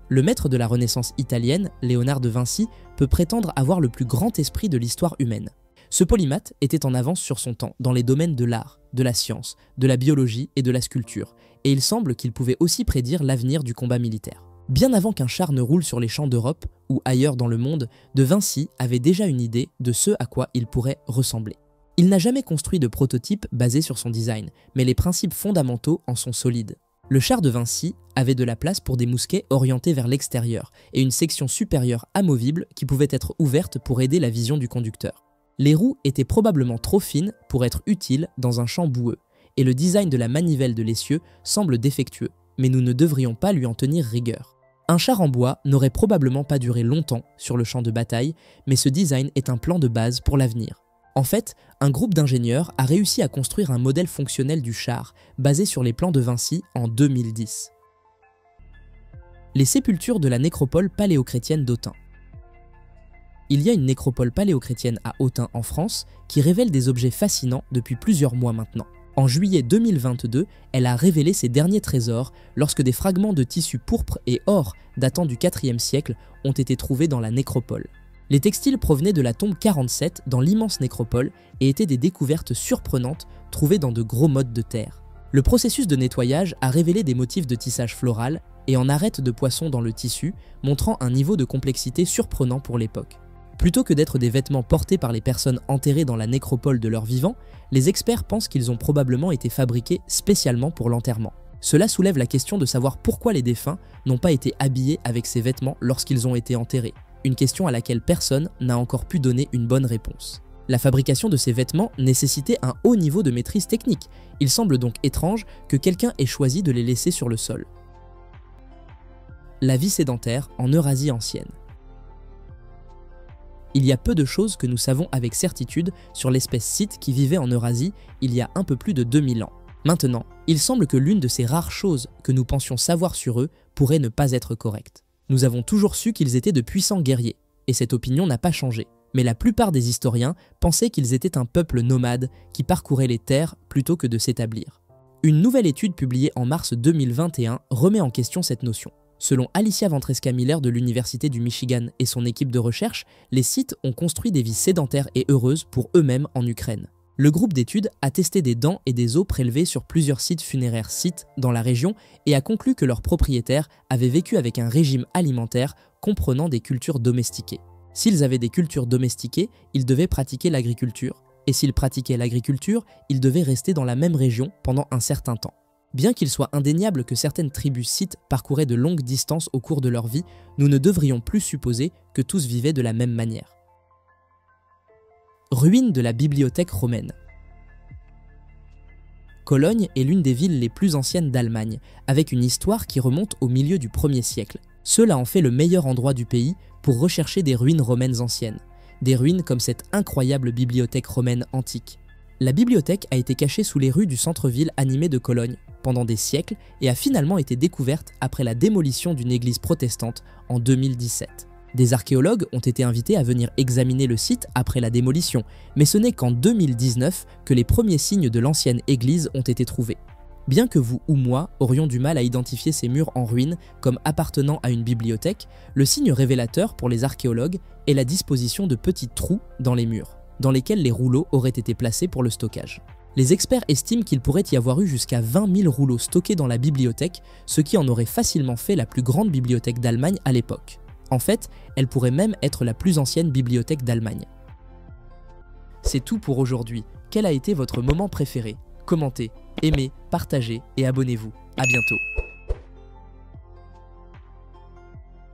Le maître de la Renaissance italienne, Léonard de Vinci, peut prétendre avoir le plus grand esprit de l'histoire humaine. Ce polymathe était en avance sur son temps dans les domaines de l'art, de la science, de la biologie et de la sculpture, et il semble qu'il pouvait aussi prédire l'avenir du combat militaire. Bien avant qu'un char ne roule sur les champs d'Europe ou ailleurs dans le monde, de Vinci avait déjà une idée de ce à quoi il pourrait ressembler. Il n'a jamais construit de prototype basé sur son design, mais les principes fondamentaux en sont solides. Le char de Vinci avait de la place pour des mousquets orientés vers l'extérieur et une section supérieure amovible qui pouvait être ouverte pour aider la vision du conducteur. Les roues étaient probablement trop fines pour être utiles dans un champ boueux, et le design de la manivelle de l'essieu semble défectueux, mais nous ne devrions pas lui en tenir rigueur. Un char en bois n'aurait probablement pas duré longtemps sur le champ de bataille, mais ce design est un plan de base pour l'avenir. En fait, un groupe d'ingénieurs a réussi à construire un modèle fonctionnel du char, basé sur les plans de Vinci en 2010. Les sépultures de la nécropole paléochrétienne d'Autun. Il y a une nécropole paléochrétienne à Autun en France qui révèle des objets fascinants depuis plusieurs mois maintenant. En juillet 2022, elle a révélé ses derniers trésors lorsque des fragments de tissu pourpre et or datant du IVe siècle ont été trouvés dans la nécropole. Les textiles provenaient de la tombe 47 dans l'immense nécropole et étaient des découvertes surprenantes trouvées dans de gros mottes de terre. Le processus de nettoyage a révélé des motifs de tissage floral et en arêtes de poisson dans le tissu, montrant un niveau de complexité surprenant pour l'époque. Plutôt que d'être des vêtements portés par les personnes enterrées dans la nécropole de leur vivant, les experts pensent qu'ils ont probablement été fabriqués spécialement pour l'enterrement. Cela soulève la question de savoir pourquoi les défunts n'ont pas été habillés avec ces vêtements lorsqu'ils ont été enterrés, une question à laquelle personne n'a encore pu donner une bonne réponse. La fabrication de ces vêtements nécessitait un haut niveau de maîtrise technique. Il semble donc étrange que quelqu'un ait choisi de les laisser sur le sol. La vie sédentaire en Eurasie ancienne. Il y a peu de choses que nous savons avec certitude sur l'espèce scythe qui vivait en Eurasie il y a un peu plus de 2000 ans. Maintenant, il semble que l'une de ces rares choses que nous pensions savoir sur eux pourrait ne pas être correcte. Nous avons toujours su qu'ils étaient de puissants guerriers, et cette opinion n'a pas changé. Mais la plupart des historiens pensaient qu'ils étaient un peuple nomade qui parcourait les terres plutôt que de s'établir. Une nouvelle étude publiée en mars 2021 remet en question cette notion. Selon Alicia Ventresca-Miller de l'Université du Michigan et son équipe de recherche, les Scythes ont construit des vies sédentaires et heureuses pour eux-mêmes en Ukraine. Le groupe d'études a testé des dents et des os prélevés sur plusieurs sites funéraires scythes dans la région et a conclu que leurs propriétaires avaient vécu avec un régime alimentaire comprenant des cultures domestiquées. S'ils avaient des cultures domestiquées, ils devaient pratiquer l'agriculture, et s'ils pratiquaient l'agriculture, ils devaient rester dans la même région pendant un certain temps. Bien qu'il soit indéniable que certaines tribus scythes parcouraient de longues distances au cours de leur vie, nous ne devrions plus supposer que tous vivaient de la même manière. Ruines de la bibliothèque romaine. Cologne est l'une des villes les plus anciennes d'Allemagne, avec une histoire qui remonte au milieu du 1er siècle. Cela en fait le meilleur endroit du pays pour rechercher des ruines romaines anciennes. Des ruines comme cette incroyable bibliothèque romaine antique. La bibliothèque a été cachée sous les rues du centre-ville animé de Cologne pendant des siècles et a finalement été découverte après la démolition d'une église protestante en 2017. Des archéologues ont été invités à venir examiner le site après la démolition, mais ce n'est qu'en 2019 que les premiers signes de l'ancienne église ont été trouvés. Bien que vous ou moi aurions du mal à identifier ces murs en ruine comme appartenant à une bibliothèque, le signe révélateur pour les archéologues est la disposition de petits trous dans les murs, dans lesquels les rouleaux auraient été placés pour le stockage. Les experts estiment qu'il pourrait y avoir eu jusqu'à 20 000 rouleaux stockés dans la bibliothèque, ce qui en aurait facilement fait la plus grande bibliothèque d'Allemagne à l'époque. En fait, elle pourrait même être la plus ancienne bibliothèque d'Allemagne. C'est tout pour aujourd'hui. Quel a été votre moment préféré? Commentez, aimez, partagez et abonnez-vous. À bientôt.